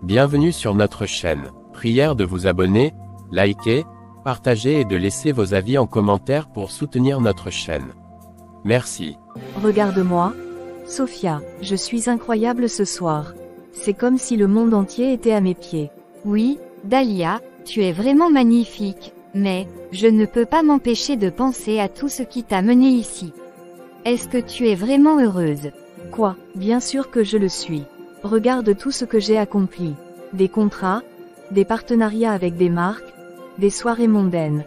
Bienvenue sur notre chaîne. Prière de vous abonner, liker, partager et de laisser vos avis en commentaire pour soutenir notre chaîne. Merci. Regarde-moi, Sophia, je suis incroyable ce soir. C'est comme si le monde entier était à mes pieds. Oui, Dahlia, tu es vraiment magnifique, mais je ne peux pas m'empêcher de penser à tout ce qui t'a mené ici. Est-ce que tu es vraiment heureuse? Quoi, bien sûr que je le suis. Regarde tout ce que j'ai accompli. Des contrats, des partenariats avec des marques, des soirées mondaines.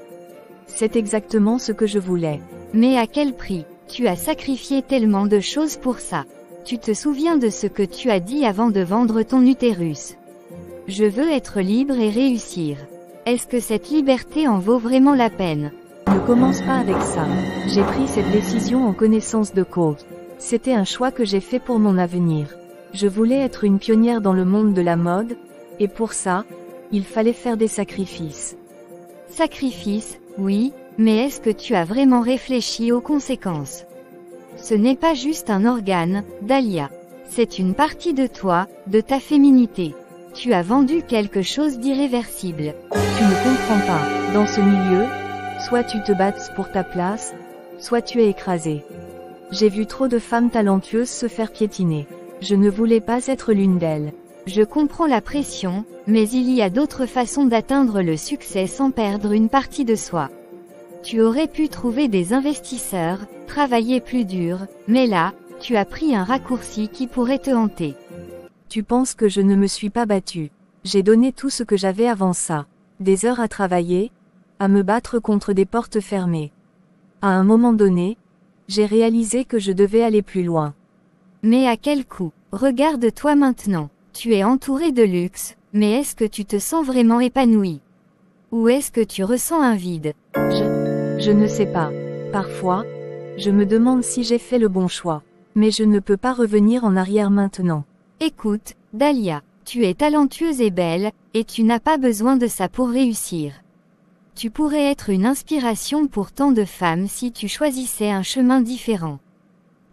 C'est exactement ce que je voulais. Mais à quel prix? Tu as sacrifié tellement de choses pour ça. Tu te souviens de ce que tu as dit avant de vendre ton utérus? Je veux être libre et réussir. Est-ce que cette liberté en vaut vraiment la peine? Ne commence pas avec ça. J'ai pris cette décision en connaissance de cause. C'était un choix que j'ai fait pour mon avenir. Je voulais être une pionnière dans le monde de la mode, et pour ça, il fallait faire des sacrifices. Sacrifices, oui, mais est-ce que tu as vraiment réfléchi aux conséquences? Ce n'est pas juste un organe, Dahlia. C'est une partie de toi, de ta féminité. Tu as vendu quelque chose d'irréversible. Tu ne comprends pas. Dans ce milieu, soit tu te battes pour ta place, soit tu es écrasé. J'ai vu trop de femmes talentueuses se faire piétiner. Je ne voulais pas être l'une d'elles. Je comprends la pression, mais il y a d'autres façons d'atteindre le succès sans perdre une partie de soi. Tu aurais pu trouver des investisseurs, travailler plus dur, mais là, tu as pris un raccourci qui pourrait te hanter. Tu penses que je ne me suis pas battue. J'ai donné tout ce que j'avais avant ça. Des heures à travailler, à me battre contre des portes fermées. À un moment donné, j'ai réalisé que je devais aller plus loin. Mais à quel coût? Regarde-toi maintenant. Tu es entouré de luxe, mais est-ce que tu te sens vraiment épanoui? Ou est-ce que tu ressens un vide? Je ne sais pas. Parfois, je me demande si j'ai fait le bon choix. Mais je ne peux pas revenir en arrière maintenant. Écoute, Dahlia, tu es talentueuse et belle, et tu n'as pas besoin de ça pour réussir. Tu pourrais être une inspiration pour tant de femmes si tu choisissais un chemin différent.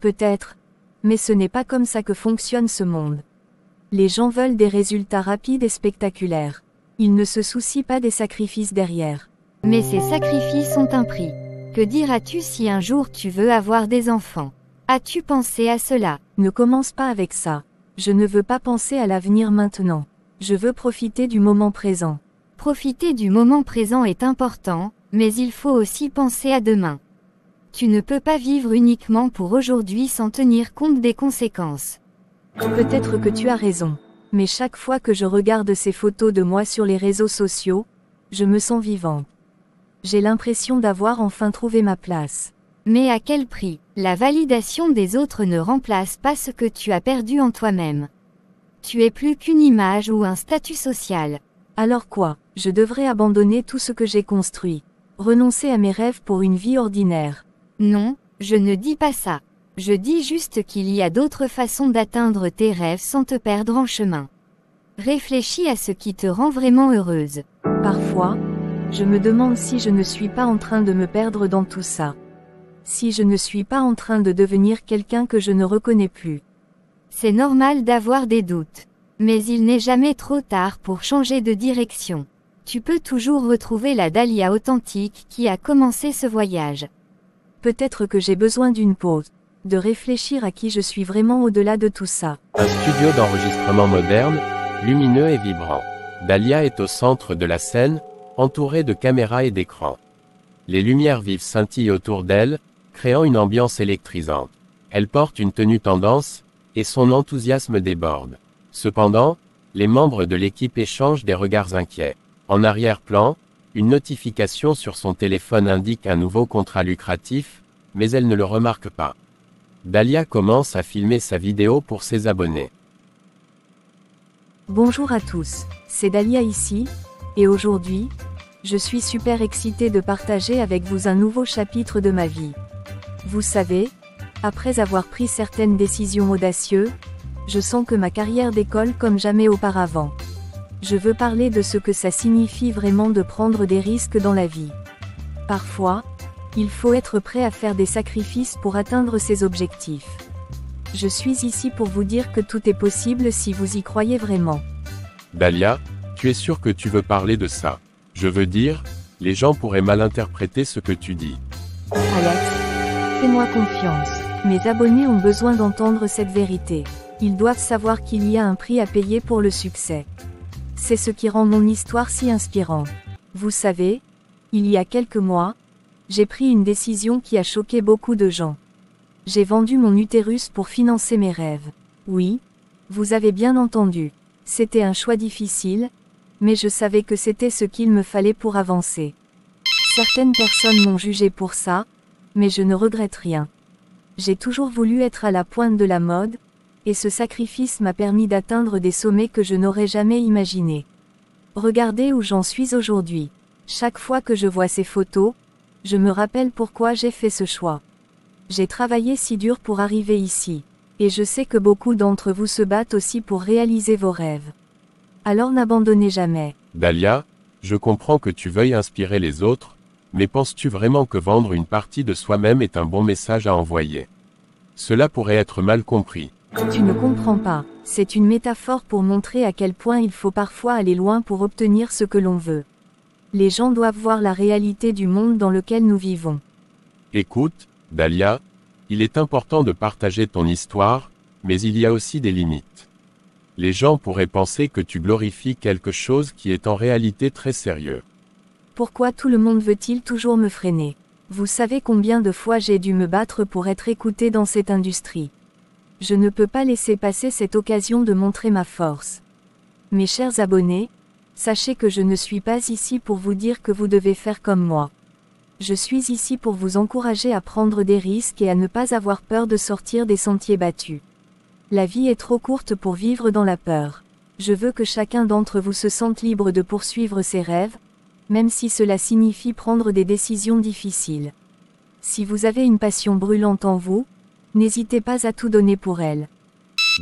Peut-être. Mais ce n'est pas comme ça que fonctionne ce monde. Les gens veulent des résultats rapides et spectaculaires. Ils ne se soucient pas des sacrifices derrière. Mais ces sacrifices ont un prix. Que diras-tu si un jour tu veux avoir des enfants? As-tu pensé à cela? Ne commence pas avec ça. Je ne veux pas penser à l'avenir maintenant. Je veux profiter du moment présent. Profiter du moment présent est important, mais il faut aussi penser à demain. Tu ne peux pas vivre uniquement pour aujourd'hui sans tenir compte des conséquences. Peut-être que tu as raison. Mais chaque fois que je regarde ces photos de moi sur les réseaux sociaux, je me sens vivante. J'ai l'impression d'avoir enfin trouvé ma place. Mais à quel prix? La validation des autres ne remplace pas ce que tu as perdu en toi-même. Tu es plus qu'une image ou un statut social. Alors quoi? Je devrais abandonner tout ce que j'ai construit. Renoncer à mes rêves pour une vie ordinaire. Non, je ne dis pas ça. Je dis juste qu'il y a d'autres façons d'atteindre tes rêves sans te perdre en chemin. Réfléchis à ce qui te rend vraiment heureuse. Parfois, je me demande si je ne suis pas en train de me perdre dans tout ça. Si je ne suis pas en train de devenir quelqu'un que je ne reconnais plus. C'est normal d'avoir des doutes. Mais il n'est jamais trop tard pour changer de direction. Tu peux toujours retrouver la Dahlia authentique qui a commencé ce voyage. Peut-être que j'ai besoin d'une pause. De réfléchir à qui je suis vraiment au-delà de tout ça. Un studio d'enregistrement moderne, lumineux et vibrant. Dahlia est au centre de la scène, entourée de caméras et d'écrans. Les lumières vives scintillent autour d'elle, créant une ambiance électrisante. Elle porte une tenue tendance, et son enthousiasme déborde. Cependant, les membres de l'équipe échangent des regards inquiets. En arrière-plan, une notification sur son téléphone indique un nouveau contrat lucratif, mais elle ne le remarque pas. Dahlia commence à filmer sa vidéo pour ses abonnés. Bonjour à tous, c'est Dahlia ici, et aujourd'hui, je suis super excitée de partager avec vous un nouveau chapitre de ma vie. Vous savez, après avoir pris certaines décisions audacieuses, je sens que ma carrière décolle comme jamais auparavant. Je veux parler de ce que ça signifie vraiment de prendre des risques dans la vie. Parfois, il faut être prêt à faire des sacrifices pour atteindre ses objectifs. Je suis ici pour vous dire que tout est possible si vous y croyez vraiment. Dahlia, tu es sûr que tu veux parler de ça? Je veux dire, les gens pourraient mal interpréter ce que tu dis. Alex, fais-moi confiance. Mes abonnés ont besoin d'entendre cette vérité. Ils doivent savoir qu'il y a un prix à payer pour le succès. C'est ce qui rend mon histoire si inspirante. Vous savez, il y a quelques mois, j'ai pris une décision qui a choqué beaucoup de gens. J'ai vendu mon utérus pour financer mes rêves. Oui, vous avez bien entendu. C'était un choix difficile, mais je savais que c'était ce qu'il me fallait pour avancer. Certaines personnes m'ont jugé pour ça, mais je ne regrette rien. J'ai toujours voulu être à la pointe de la mode, et ce sacrifice m'a permis d'atteindre des sommets que je n'aurais jamais imaginés. Regardez où j'en suis aujourd'hui. Chaque fois que je vois ces photos, je me rappelle pourquoi j'ai fait ce choix. J'ai travaillé si dur pour arriver ici. Et je sais que beaucoup d'entre vous se battent aussi pour réaliser vos rêves. Alors n'abandonnez jamais. Dahlia, je comprends que tu veuilles inspirer les autres, mais penses-tu vraiment que vendre une partie de soi-même est un bon message à envoyer? Cela pourrait être mal compris. Tu ne comprends pas. C'est une métaphore pour montrer à quel point il faut parfois aller loin pour obtenir ce que l'on veut. Les gens doivent voir la réalité du monde dans lequel nous vivons. Écoute, Dahlia, il est important de partager ton histoire, mais il y a aussi des limites. Les gens pourraient penser que tu glorifies quelque chose qui est en réalité très sérieux. Pourquoi tout le monde veut-il toujours me freiner? Vous savez combien de fois j'ai dû me battre pour être écouté dans cette industrie. Je ne peux pas laisser passer cette occasion de montrer ma force. Mes chers abonnés, sachez que je ne suis pas ici pour vous dire que vous devez faire comme moi. Je suis ici pour vous encourager à prendre des risques et à ne pas avoir peur de sortir des sentiers battus. La vie est trop courte pour vivre dans la peur. Je veux que chacun d'entre vous se sente libre de poursuivre ses rêves, même si cela signifie prendre des décisions difficiles. Si vous avez une passion brûlante en vous, n'hésitez pas à tout donner pour elle.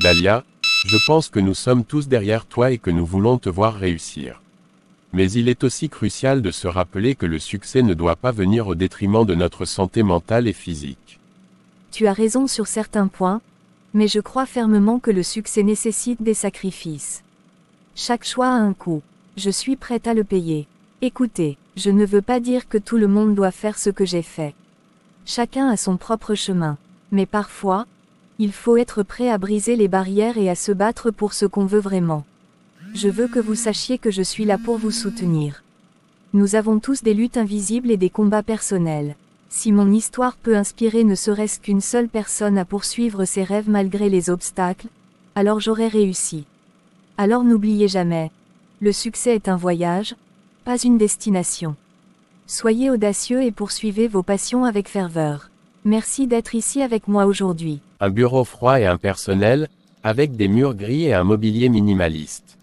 Dahlia, je pense que nous sommes tous derrière toi et que nous voulons te voir réussir. Mais il est aussi crucial de se rappeler que le succès ne doit pas venir au détriment de notre santé mentale et physique. Tu as raison sur certains points, mais je crois fermement que le succès nécessite des sacrifices. Chaque choix a un coût. Je suis prête à le payer. Écoutez, je ne veux pas dire que tout le monde doit faire ce que j'ai fait. Chacun a son propre chemin. Mais parfois, il faut être prêt à briser les barrières et à se battre pour ce qu'on veut vraiment. Je veux que vous sachiez que je suis là pour vous soutenir. Nous avons tous des luttes invisibles et des combats personnels. Si mon histoire peut inspirer ne serait-ce qu'une seule personne à poursuivre ses rêves malgré les obstacles, alors j'aurai réussi. Alors n'oubliez jamais, le succès est un voyage, pas une destination. Soyez audacieux et poursuivez vos passions avec ferveur. Merci d'être ici avec moi aujourd'hui. Un bureau froid et impersonnel, avec des murs gris et un mobilier minimaliste.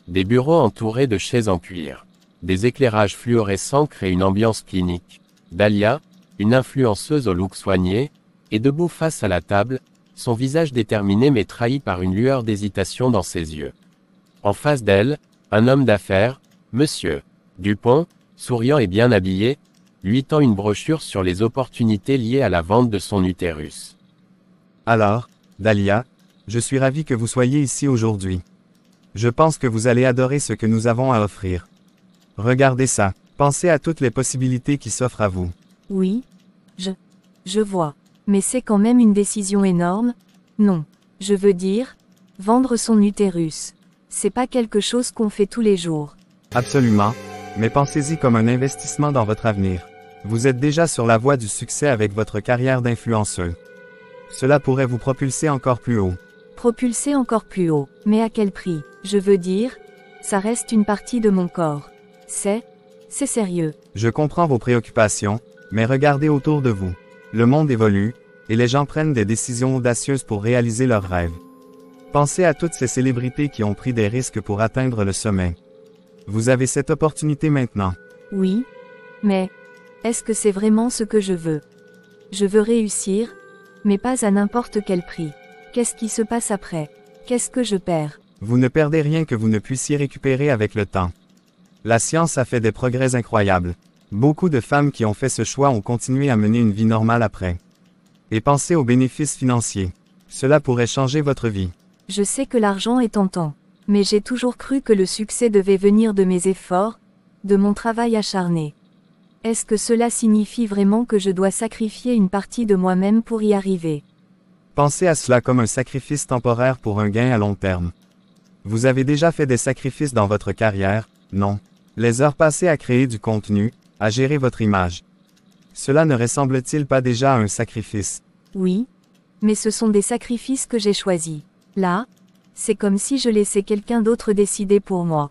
Des bureaux entourés de chaises en cuir. Des éclairages fluorescents créent une ambiance clinique. Dahlia, une influenceuse au look soigné, est debout face à la table, son visage déterminé mais trahi par une lueur d'hésitation dans ses yeux. En face d'elle, un homme d'affaires, Monsieur Dupont, souriant et bien habillé, lui tend une brochure sur les opportunités liées à la vente de son utérus. Alors, Dahlia, je suis ravi que vous soyez ici aujourd'hui. Je pense que vous allez adorer ce que nous avons à offrir. Regardez ça, pensez à toutes les possibilités qui s'offrent à vous. Oui, je vois. Mais c'est quand même une décision énorme. Non, je veux dire, vendre son utérus. C'est pas quelque chose qu'on fait tous les jours. Absolument, mais pensez-y comme un investissement dans votre avenir. Vous êtes déjà sur la voie du succès avec votre carrière d'influenceuse. Cela pourrait vous propulser encore plus haut. Propulser encore plus haut, mais à quel prix? Je veux dire, ça reste une partie de mon corps. C'est sérieux. Je comprends vos préoccupations, mais regardez autour de vous. Le monde évolue, et les gens prennent des décisions audacieuses pour réaliser leurs rêves. Pensez à toutes ces célébrités qui ont pris des risques pour atteindre le sommet. Vous avez cette opportunité maintenant. Oui, mais est-ce que c'est vraiment ce que je veux? Je veux réussir, mais pas à n'importe quel prix. Qu'est-ce qui se passe après? Qu'est-ce que je perds? Vous ne perdez rien que vous ne puissiez récupérer avec le temps. La science a fait des progrès incroyables. Beaucoup de femmes qui ont fait ce choix ont continué à mener une vie normale après. Et pensez aux bénéfices financiers. Cela pourrait changer votre vie. Je sais que l'argent est tentant. Mais j'ai toujours cru que le succès devait venir de mes efforts, de mon travail acharné. Est-ce que cela signifie vraiment que je dois sacrifier une partie de moi-même pour y arriver? Pensez à cela comme un sacrifice temporaire pour un gain à long terme. Vous avez déjà fait des sacrifices dans votre carrière, non? Les heures passées à créer du contenu, à gérer votre image. Cela ne ressemble-t-il pas déjà à un sacrifice? Oui. Mais ce sont des sacrifices que j'ai choisis. Là, c'est comme si je laissais quelqu'un d'autre décider pour moi.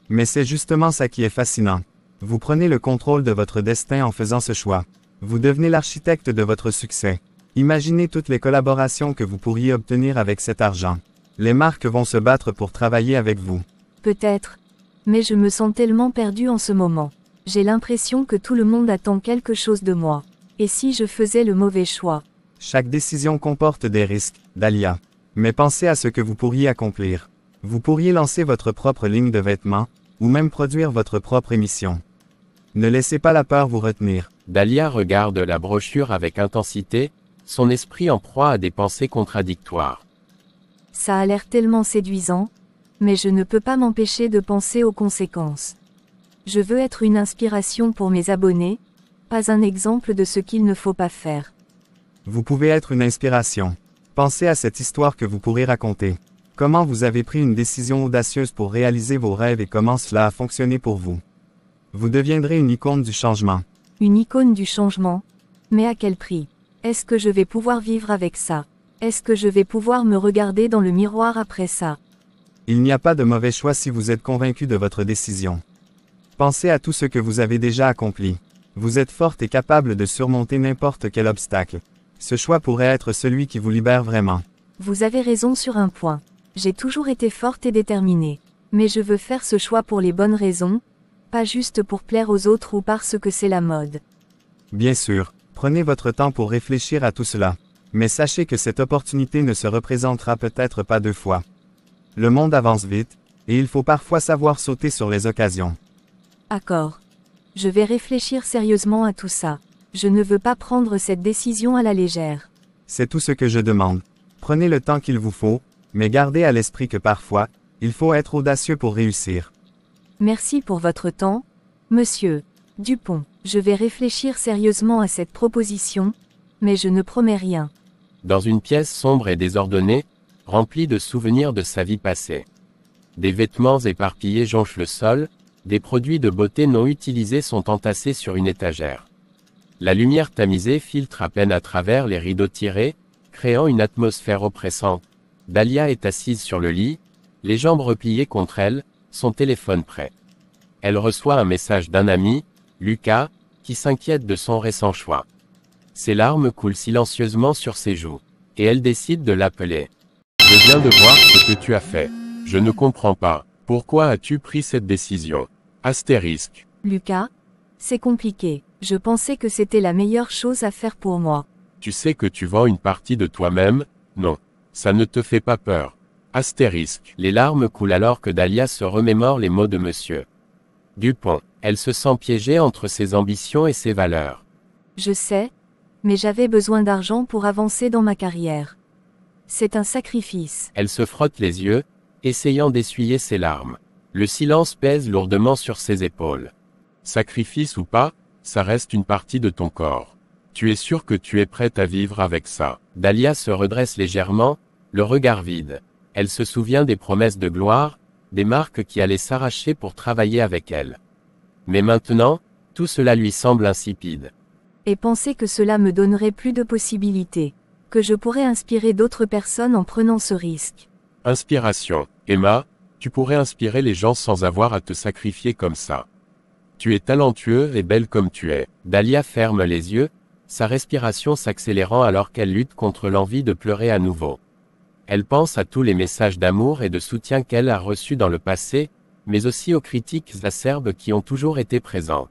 Mais c'est justement ça qui est fascinant. Vous prenez le contrôle de votre destin en faisant ce choix. Vous devenez l'architecte de votre succès. Imaginez toutes les collaborations que vous pourriez obtenir avec cet argent. Les marques vont se battre pour travailler avec vous. Peut-être. Mais je me sens tellement perdue en ce moment. J'ai l'impression que tout le monde attend quelque chose de moi. Et si je faisais le mauvais choix? Chaque décision comporte des risques, Dahlia. Mais pensez à ce que vous pourriez accomplir. Vous pourriez lancer votre propre ligne de vêtements, ou même produire votre propre émission. Ne laissez pas la peur vous retenir. Dahlia regarde la brochure avec intensité, son esprit en proie à des pensées contradictoires. Ça a l'air tellement séduisant, mais je ne peux pas m'empêcher de penser aux conséquences. Je veux être une inspiration pour mes abonnés, pas un exemple de ce qu'il ne faut pas faire. Vous pouvez être une inspiration. Pensez à cette histoire que vous pourrez raconter. Comment vous avez pris une décision audacieuse pour réaliser vos rêves et comment cela a fonctionné pour vous. Vous deviendrez une icône du changement. Une icône du changement? Mais à quel prix? Est-ce que je vais pouvoir vivre avec ça? Est-ce que je vais pouvoir me regarder dans le miroir après ça? Il n'y a pas de mauvais choix si vous êtes convaincu de votre décision. Pensez à tout ce que vous avez déjà accompli. Vous êtes forte et capable de surmonter n'importe quel obstacle. Ce choix pourrait être celui qui vous libère vraiment. Vous avez raison sur un point. J'ai toujours été forte et déterminée. Mais je veux faire ce choix pour les bonnes raisons, pas juste pour plaire aux autres ou parce que c'est la mode. Bien sûr, prenez votre temps pour réfléchir à tout cela. Mais sachez que cette opportunité ne se représentera peut-être pas deux fois. Le monde avance vite, et il faut parfois savoir sauter sur les occasions. D'accord. Je vais réfléchir sérieusement à tout ça. Je ne veux pas prendre cette décision à la légère. C'est tout ce que je demande. Prenez le temps qu'il vous faut, mais gardez à l'esprit que parfois, il faut être audacieux pour réussir. Merci pour votre temps, monsieur Dupont. Je vais réfléchir sérieusement à cette proposition, mais je ne promets rien. Dans une pièce sombre et désordonnée, remplie de souvenirs de sa vie passée. Des vêtements éparpillés jonchent le sol, des produits de beauté non utilisés sont entassés sur une étagère. La lumière tamisée filtre à peine à travers les rideaux tirés, créant une atmosphère oppressante. Dahlia est assise sur le lit, les jambes repliées contre elle, son téléphone prêt. Elle reçoit un message d'un ami, Lucas, qui s'inquiète de son récent choix. Ses larmes coulent silencieusement sur ses joues. Et elle décide de l'appeler. Je viens de voir ce que tu as fait. Je ne comprends pas. Pourquoi as-tu pris cette décision? Astérisque. Lucas, c'est compliqué. Je pensais que c'était la meilleure chose à faire pour moi. Tu sais que tu vends une partie de toi-même? Non. Ça ne te fait pas peur. Astérisque. Les larmes coulent alors que Dahlia se remémore les mots de Monsieur Dupont. Elle se sent piégée entre ses ambitions et ses valeurs. Je sais, mais j'avais besoin d'argent pour avancer dans ma carrière. C'est un sacrifice. Elle se frotte les yeux, essayant d'essuyer ses larmes. Le silence pèse lourdement sur ses épaules. Sacrifice ou pas, ça reste une partie de ton corps. Tu es sûr que tu es prête à vivre avec ça? Dahlia se redresse légèrement, le regard vide. Elle se souvient des promesses de gloire, des marques qui allaient s'arracher pour travailler avec elle. Mais maintenant, tout cela lui semble insipide. Et penser que cela me donnerait plus de possibilités. Que je pourrais inspirer d'autres personnes en prenant ce risque. Inspiration. Emma, tu pourrais inspirer les gens sans avoir à te sacrifier comme ça. Tu es talentueux et belle comme tu es. Dahlia ferme les yeux, sa respiration s'accélérant alors qu'elle lutte contre l'envie de pleurer à nouveau. Elle pense à tous les messages d'amour et de soutien qu'elle a reçus dans le passé, mais aussi aux critiques acerbes qui ont toujours été présents.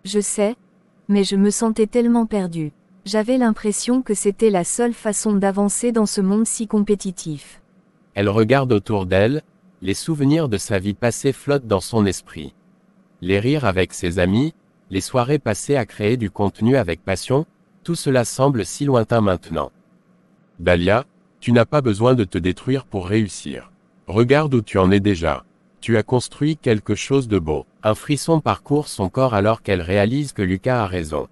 Je sais, mais je me sentais tellement perdue. J'avais l'impression que c'était la seule façon d'avancer dans ce monde si compétitif. Elle regarde autour d'elle, les souvenirs de sa vie passée flottent dans son esprit. Les rires avec ses amis, les soirées passées à créer du contenu avec passion, tout cela semble si lointain maintenant. Dahlia, tu n'as pas besoin de te détruire pour réussir. Regarde où tu en es déjà. Tu as construit quelque chose de beau. Un frisson parcourt son corps alors qu'elle réalise que Lucas a raison.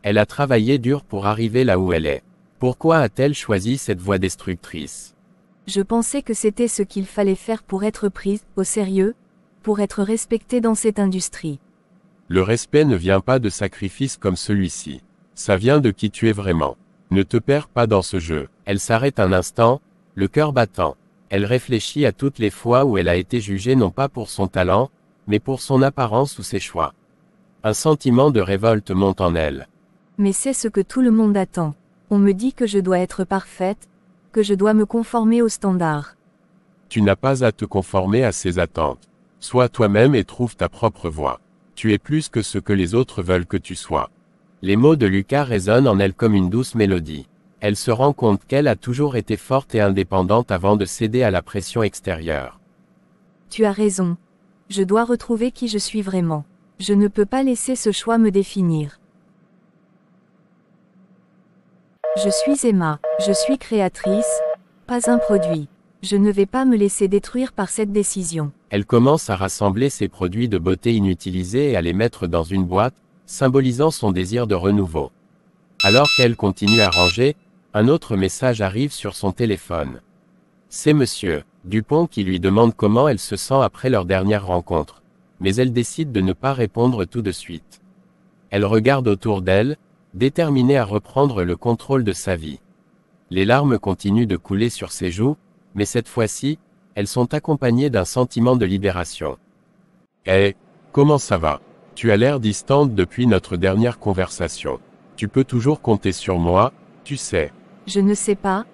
Elle a travaillé dur pour arriver là où elle est. Pourquoi a-t-elle choisi cette voie destructrice? Je pensais que c'était ce qu'il fallait faire pour être prise au sérieux, pour être respectée dans cette industrie. Le respect ne vient pas de sacrifices comme celui-ci. Ça vient de qui tu es vraiment. Ne te perds pas dans ce jeu. Elle s'arrête un instant, le cœur battant. Elle réfléchit à toutes les fois où elle a été jugée non pas pour son talent, mais pour son apparence ou ses choix. Un sentiment de révolte monte en elle. Mais c'est ce que tout le monde attend. On me dit que je dois être parfaite, que je dois me conformer aux standards. Tu n'as pas à te conformer à ces attentes. Sois toi-même et trouve ta propre voie. Tu es plus que ce que les autres veulent que tu sois. Les mots de Lucas résonnent en elle comme une douce mélodie. Elle se rend compte qu'elle a toujours été forte et indépendante avant de céder à la pression extérieure. Tu as raison. Je dois retrouver qui je suis vraiment. Je ne peux pas laisser ce choix me définir. Je suis Emma, je suis créatrice, pas un produit. Je ne vais pas me laisser détruire par cette décision. Elle commence à rassembler ses produits de beauté inutilisés et à les mettre dans une boîte, symbolisant son désir de renouveau. Alors qu'elle continue à ranger, un autre message arrive sur son téléphone. C'est Monsieur Dupont qui lui demande comment elle se sent après leur dernière rencontre. Mais elle décide de ne pas répondre tout de suite. Elle regarde autour d'elle, déterminée à reprendre le contrôle de sa vie. Les larmes continuent de couler sur ses joues, mais cette fois-ci, elles sont accompagnées d'un sentiment de libération. Hé, comment ça va? Tu as l'air distante depuis notre dernière conversation. Tu peux toujours compter sur moi, tu sais. Je ne sais pas,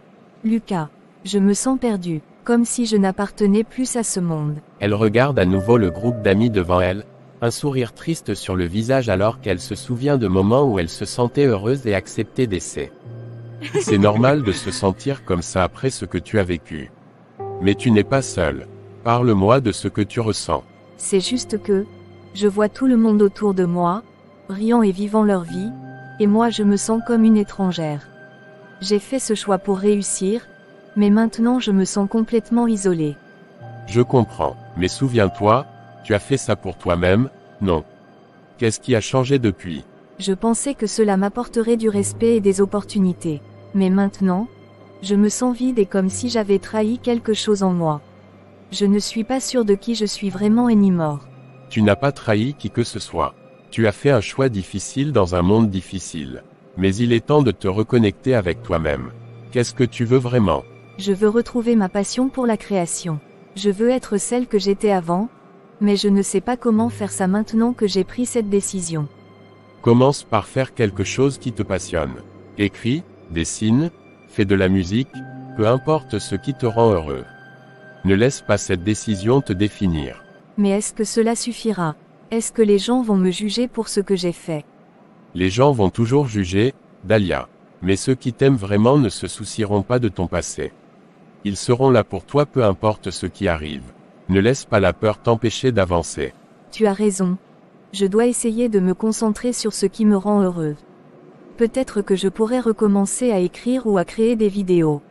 Lucas. Je me sens perdue, comme si je n'appartenais plus à ce monde. Elle regarde à nouveau le groupe d'amis devant elle, un sourire triste sur le visage alors qu'elle se souvient de moments où elle se sentait heureuse et acceptée d'essai. C'est normal de se sentir comme ça après ce que tu as vécu. Mais tu n'es pas seule. Parle-moi de ce que tu ressens. C'est juste que, je vois tout le monde autour de moi, riant et vivant leur vie, et moi je me sens comme une étrangère. J'ai fait ce choix pour réussir, mais maintenant je me sens complètement isolée. Je comprends, mais souviens-toi, tu as fait ça pour toi-même, non? Qu'est-ce qui a changé depuis? Je pensais que cela m'apporterait du respect et des opportunités. Mais maintenant, je me sens vide et comme si j'avais trahi quelque chose en moi. Je ne suis pas sûre de qui je suis vraiment et ni mort. Tu n'as pas trahi qui que ce soit. Tu as fait un choix difficile dans un monde difficile. Mais il est temps de te reconnecter avec toi-même. Qu'est-ce que tu veux vraiment? Je veux retrouver ma passion pour la création. Je veux être celle que j'étais avant, mais je ne sais pas comment faire ça maintenant que j'ai pris cette décision. Commence par faire quelque chose qui te passionne. Écris, dessine, fais de la musique, peu importe ce qui te rend heureux. Ne laisse pas cette décision te définir. Mais est-ce que cela suffira? Est-ce que les gens vont me juger pour ce que j'ai fait? Les gens vont toujours juger, Dahlia. Mais ceux qui t'aiment vraiment ne se soucieront pas de ton passé. Ils seront là pour toi peu importe ce qui arrive. Ne laisse pas la peur t'empêcher d'avancer. Tu as raison. Je dois essayer de me concentrer sur ce qui me rend heureuse. Peut-être que je pourrais recommencer à écrire ou à créer des vidéos.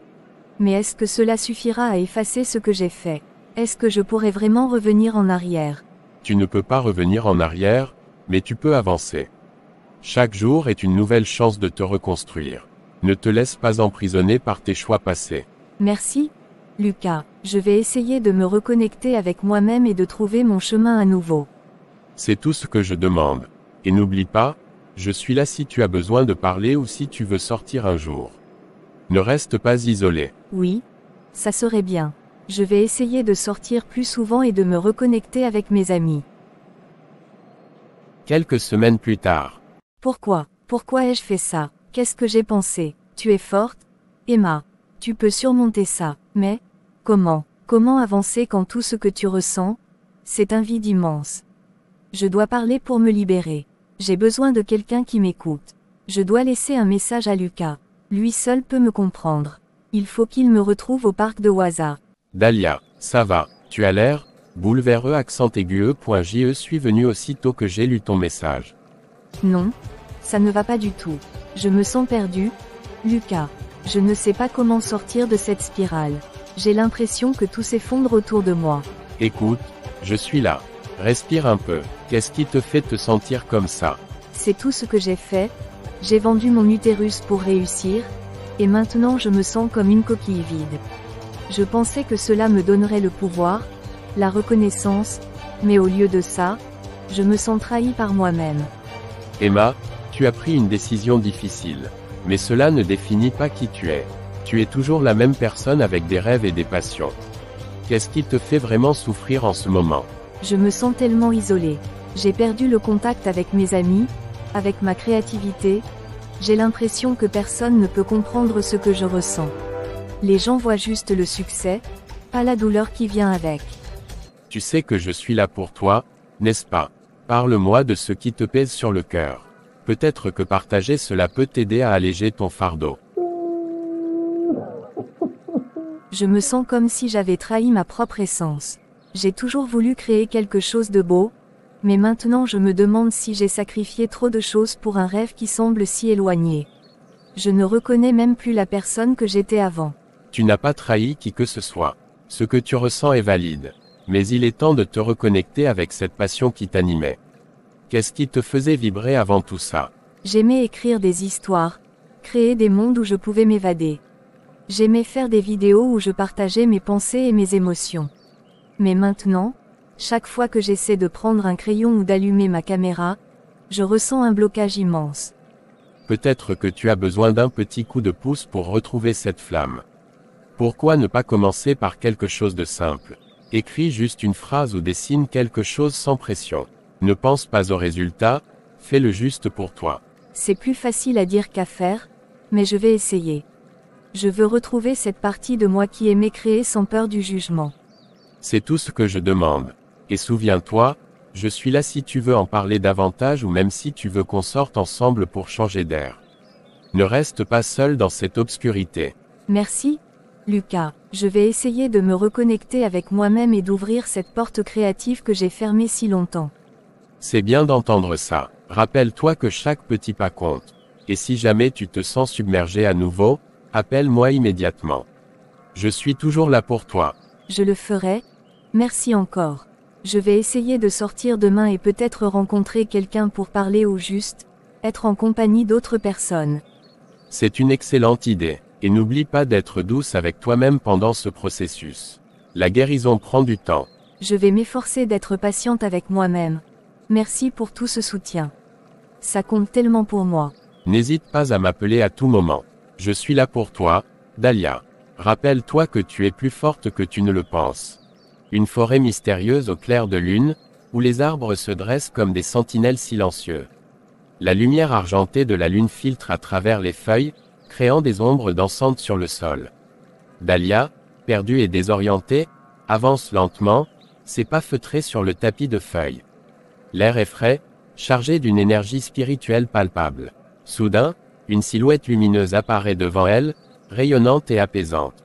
Mais est-ce que cela suffira à effacer ce que j'ai fait? Est-ce que je pourrais vraiment revenir en arrière? Tu ne peux pas revenir en arrière, mais tu peux avancer. Chaque jour est une nouvelle chance de te reconstruire. Ne te laisse pas emprisonner par tes choix passés. Merci, Lucas. Je vais essayer de me reconnecter avec moi-même et de trouver mon chemin à nouveau. C'est tout ce que je demande. Et n'oublie pas, je suis là si tu as besoin de parler ou si tu veux sortir un jour. Ne reste pas isolé. Oui, ça serait bien. Je vais essayer de sortir plus souvent et de me reconnecter avec mes amis. Quelques semaines plus tard. Pourquoi ai-je fait ça? Qu'est-ce que j'ai pensé? Tu es forte, Emma. Tu peux surmonter ça. Mais, comment? Comment avancer quand tout ce que tu ressens, c'est un vide immense? Je dois parler pour me libérer. J'ai besoin de quelqu'un qui m'écoute. Je dois laisser un message à Lucas. Lui seul peut me comprendre. Il faut qu'il me retrouve au parc de Waza. Dahlia, ça va, tu as l'air, bouleverseux accent aigu. Je suis venu aussitôt que j'ai lu ton message. Non, ça ne va pas du tout. Je me sens perdue, Lucas. Je ne sais pas comment sortir de cette spirale. J'ai l'impression que tout s'effondre autour de moi. Écoute, je suis là. Respire un peu. Qu'est-ce qui te fait te sentir comme ça? C'est tout ce que j'ai fait. J'ai vendu mon utérus pour réussir, et maintenant je me sens comme une coquille vide. Je pensais que cela me donnerait le pouvoir, la reconnaissance, mais au lieu de ça, je me sens trahi par moi-même. Emma, tu as pris une décision difficile. Mais cela ne définit pas qui tu es. Tu es toujours la même personne avec des rêves et des passions. Qu'est-ce qui te fait vraiment souffrir en ce moment? Je me sens tellement isolée. J'ai perdu le contact avec mes amis, avec ma créativité. J'ai l'impression que personne ne peut comprendre ce que je ressens. Les gens voient juste le succès, pas la douleur qui vient avec. Tu sais que je suis là pour toi, n'est-ce pas? Parle-moi de ce qui te pèse sur le cœur. Peut-être que partager cela peut t'aider à alléger ton fardeau. Je me sens comme si j'avais trahi ma propre essence. J'ai toujours voulu créer quelque chose de beau, mais maintenant je me demande si j'ai sacrifié trop de choses pour un rêve qui semble si éloigné. Je ne reconnais même plus la personne que j'étais avant. Tu n'as pas trahi qui que ce soit. Ce que tu ressens est valide. Mais il est temps de te reconnecter avec cette passion qui t'animait. Qu'est-ce qui te faisait vibrer avant tout ça? J'aimais écrire des histoires, créer des mondes où je pouvais m'évader. J'aimais faire des vidéos où je partageais mes pensées et mes émotions. Mais maintenant, chaque fois que j'essaie de prendre un crayon ou d'allumer ma caméra, je ressens un blocage immense. Peut-être que tu as besoin d'un petit coup de pouce pour retrouver cette flamme. Pourquoi ne pas commencer par quelque chose de simple? Écris juste une phrase ou dessine quelque chose sans pression. Ne pense pas au résultat, fais-le juste pour toi. C'est plus facile à dire qu'à faire, mais je vais essayer. Je veux retrouver cette partie de moi qui aimait créer sans peur du jugement. C'est tout ce que je demande. Et souviens-toi, je suis là si tu veux en parler davantage ou même si tu veux qu'on sorte ensemble pour changer d'air. Ne reste pas seul dans cette obscurité. Merci, Lucas. Je vais essayer de me reconnecter avec moi-même et d'ouvrir cette porte créative que j'ai fermée si longtemps. C'est bien d'entendre ça. Rappelle-toi que chaque petit pas compte. Et si jamais tu te sens submergé à nouveau, appelle-moi immédiatement. Je suis toujours là pour toi. Je le ferai. Merci encore. Je vais essayer de sortir demain et peut-être rencontrer quelqu'un pour parler ou juste être en compagnie d'autres personnes. C'est une excellente idée. Et n'oublie pas d'être douce avec toi-même pendant ce processus. La guérison prend du temps. Je vais m'efforcer d'être patiente avec moi-même. Merci pour tout ce soutien. Ça compte tellement pour moi. N'hésite pas à m'appeler à tout moment. Je suis là pour toi, Dahlia. Rappelle-toi que tu es plus forte que tu ne le penses. Une forêt mystérieuse au clair de lune, où les arbres se dressent comme des sentinelles silencieux. La lumière argentée de la lune filtre à travers les feuilles, créant des ombres dansantes sur le sol. Dahlia, perdue et désorientée, avance lentement, ses pas feutrés sur le tapis de feuilles. L'air est frais, chargé d'une énergie spirituelle palpable. Soudain, une silhouette lumineuse apparaît devant elle, rayonnante et apaisante.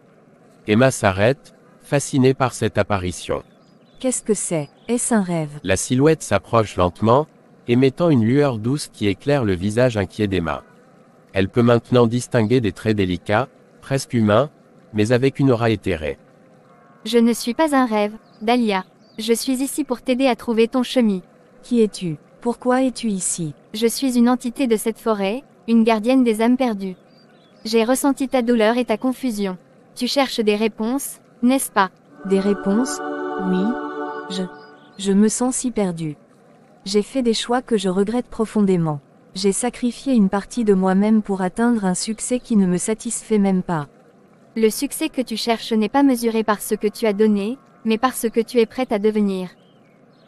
Emma s'arrête, fascinée par cette apparition. Qu'est-ce que c'est? Est-ce un rêve? La silhouette s'approche lentement, émettant une lueur douce qui éclaire le visage inquiet d'Emma. Elle peut maintenant distinguer des traits délicats, presque humains, mais avec une aura éthérée. Je ne suis pas un rêve, Dahlia. Je suis ici pour t'aider à trouver ton chemin. Qui es-tu? Pourquoi es-tu ici? Je suis une entité de cette forêt, une gardienne des âmes perdues. J'ai ressenti ta douleur et ta confusion. Tu cherches des réponses, n'est-ce pas? Des réponses? Oui. Je me sens si perdue. J'ai fait des choix que je regrette profondément. J'ai sacrifié une partie de moi-même pour atteindre un succès qui ne me satisfait même pas. Le succès que tu cherches n'est pas mesuré par ce que tu as donné, mais par ce que tu es prête à devenir.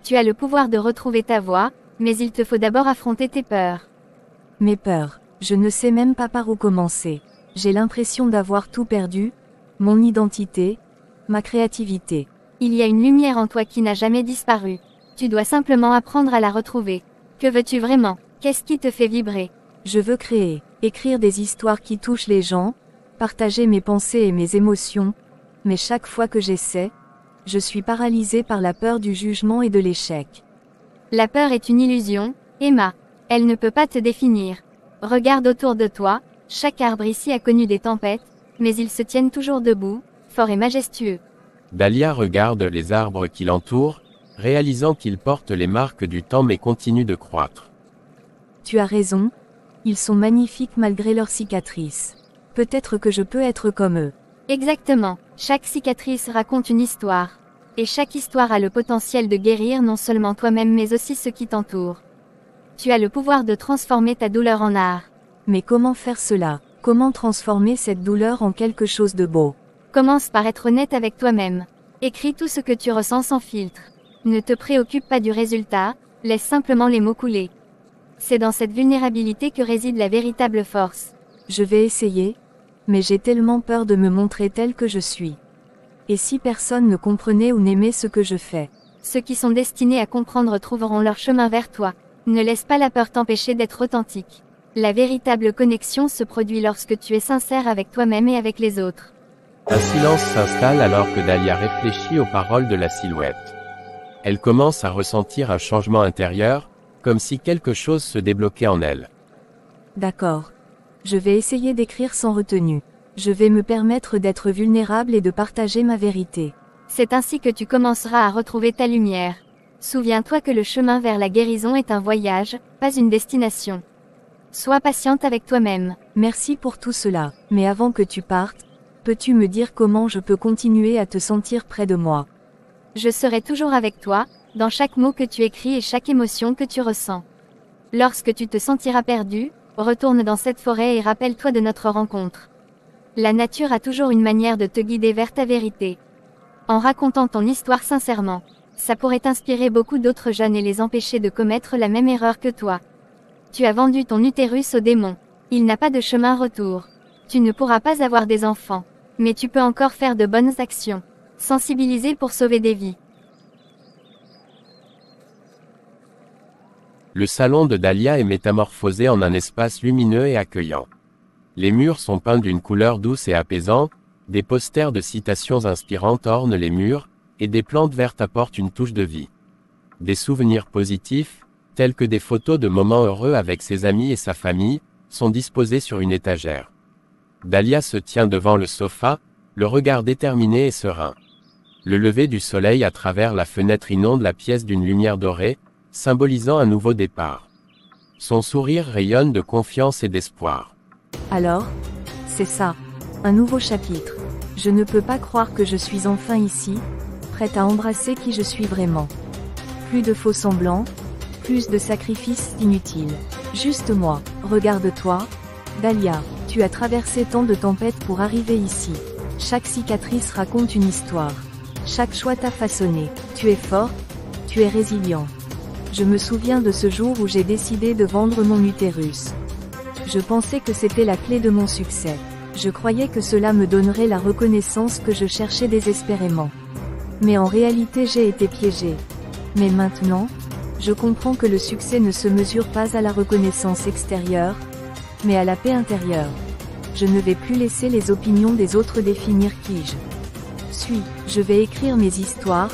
Tu as le pouvoir de retrouver ta voie, mais il te faut d'abord affronter tes peurs. Mes peurs. Je ne sais même pas par où commencer. J'ai l'impression d'avoir tout perdu, mon identité, ma créativité. Il y a une lumière en toi qui n'a jamais disparu. Tu dois simplement apprendre à la retrouver. Que veux-tu vraiment? Qu'est-ce qui te fait vibrer? Je veux créer, écrire des histoires qui touchent les gens, partager mes pensées et mes émotions, mais chaque fois que j'essaie, je suis paralysée par la peur du jugement et de l'échec. La peur est une illusion, Emma. Elle ne peut pas te définir. Regarde autour de toi, chaque arbre ici a connu des tempêtes, mais ils se tiennent toujours debout, fort et majestueux. Dahlia regarde les arbres qui l'entourent, réalisant qu'ils portent les marques du temps mais continuent de croître. Tu as raison, ils sont magnifiques malgré leurs cicatrices. Peut-être que je peux être comme eux. Exactement, chaque cicatrice raconte une histoire. Et chaque histoire a le potentiel de guérir non seulement toi-même mais aussi ceux qui t'entourent. Tu as le pouvoir de transformer ta douleur en art. Mais comment faire cela? Comment transformer cette douleur en quelque chose de beau? Commence par être honnête avec toi-même. Écris tout ce que tu ressens sans filtre. Ne te préoccupe pas du résultat, laisse simplement les mots couler. C'est dans cette vulnérabilité que réside la véritable force. Je vais essayer, mais j'ai tellement peur de me montrer tel que je suis. Et si personne ne comprenait ou n'aimait ce que je fais? Ceux qui sont destinés à comprendre trouveront leur chemin vers toi. Ne laisse pas la peur t'empêcher d'être authentique. La véritable connexion se produit lorsque tu es sincère avec toi-même et avec les autres. Un silence s'installe alors que Dahlia réfléchit aux paroles de la silhouette. Elle commence à ressentir un changement intérieur, comme si quelque chose se débloquait en elle. D'accord. Je vais essayer d'écrire sans retenue. Je vais me permettre d'être vulnérable et de partager ma vérité. C'est ainsi que tu commenceras à retrouver ta lumière. Souviens-toi que le chemin vers la guérison est un voyage, pas une destination. Sois patiente avec toi-même. Merci pour tout cela, mais avant que tu partes, peux-tu me dire comment je peux continuer à te sentir près de moi? Je serai toujours avec toi, dans chaque mot que tu écris et chaque émotion que tu ressens. Lorsque tu te sentiras perdu, retourne dans cette forêt et rappelle-toi de notre rencontre. La nature a toujours une manière de te guider vers ta vérité. En racontant ton histoire sincèrement, ça pourrait inspirer beaucoup d'autres jeunes et les empêcher de commettre la même erreur que toi. Tu as vendu ton utérus au démon. Il n'a pas de chemin retour. Tu ne pourras pas avoir des enfants. Mais tu peux encore faire de bonnes actions. Sensibiliser pour sauver des vies. Le salon de Dahlia est métamorphosé en un espace lumineux et accueillant. Les murs sont peints d'une couleur douce et apaisante, des posters de citations inspirantes ornent les murs, et des plantes vertes apportent une touche de vie. Des souvenirs positifs, tels que des photos de moments heureux avec ses amis et sa famille, sont disposés sur une étagère. Dahlia se tient devant le sofa, le regard déterminé et serein. Le lever du soleil à travers la fenêtre inonde la pièce d'une lumière dorée, symbolisant un nouveau départ. Son sourire rayonne de confiance et d'espoir. Alors, c'est ça, un nouveau chapitre. Je ne peux pas croire que je suis enfin ici, prête à embrasser qui je suis vraiment. Plus de faux semblants, plus de sacrifices inutiles. Juste moi, regarde-toi, Dahlia, tu as traversé tant de tempêtes pour arriver ici. Chaque cicatrice raconte une histoire. Chaque choix t'a façonné. Tu es fort, tu es résilient. Je me souviens de ce jour où j'ai décidé de vendre mon utérus. Je pensais que c'était la clé de mon succès. Je croyais que cela me donnerait la reconnaissance que je cherchais désespérément. Mais en réalité j'ai été piégée. Mais maintenant, je comprends que le succès ne se mesure pas à la reconnaissance extérieure, mais à la paix intérieure. Je ne vais plus laisser les opinions des autres définir qui je suis. Je vais écrire mes histoires,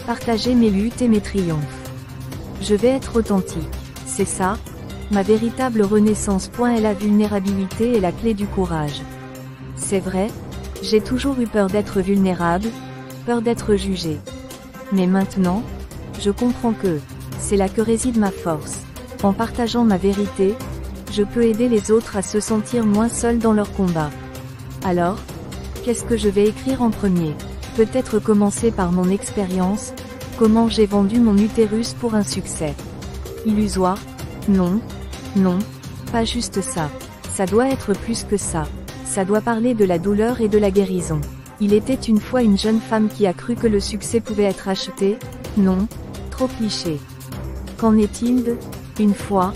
partager mes luttes et mes triomphes. Je vais être authentique. C'est ça, ma véritable renaissance. Et la vulnérabilité est la clé du courage. C'est vrai, j'ai toujours eu peur d'être vulnérable, peur d'être jugée. Mais maintenant, je comprends que c'est là que réside ma force. En partageant ma vérité, je peux aider les autres à se sentir moins seuls dans leur combat. Alors, qu'est-ce que je vais écrire en premier? Peut-être commencer par mon expérience, comment j'ai vendu mon utérus pour un succès. Illusoire? Non, non, pas juste ça. Ça doit être plus que ça. Ça doit parler de la douleur et de la guérison. Il était une fois une jeune femme qui a cru que le succès pouvait être acheté. Non, trop cliché. Qu'en est-il de « Une fois,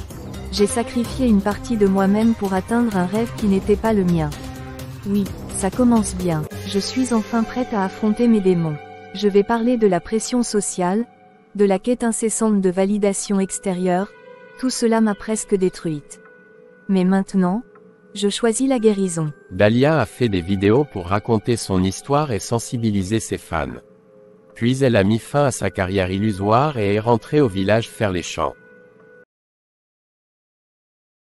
j'ai sacrifié une partie de moi-même pour atteindre un rêve qui n'était pas le mien ». Oui, ça commence bien. Je suis enfin prête à affronter mes démons. Je vais parler de la pression sociale, de la quête incessante de validation extérieure. Tout cela m'a presque détruite. Mais maintenant, je choisis la guérison. Dahlia a fait des vidéos pour raconter son histoire et sensibiliser ses fans. Puis elle a mis fin à sa carrière illusoire et est rentrée au village faire les champs.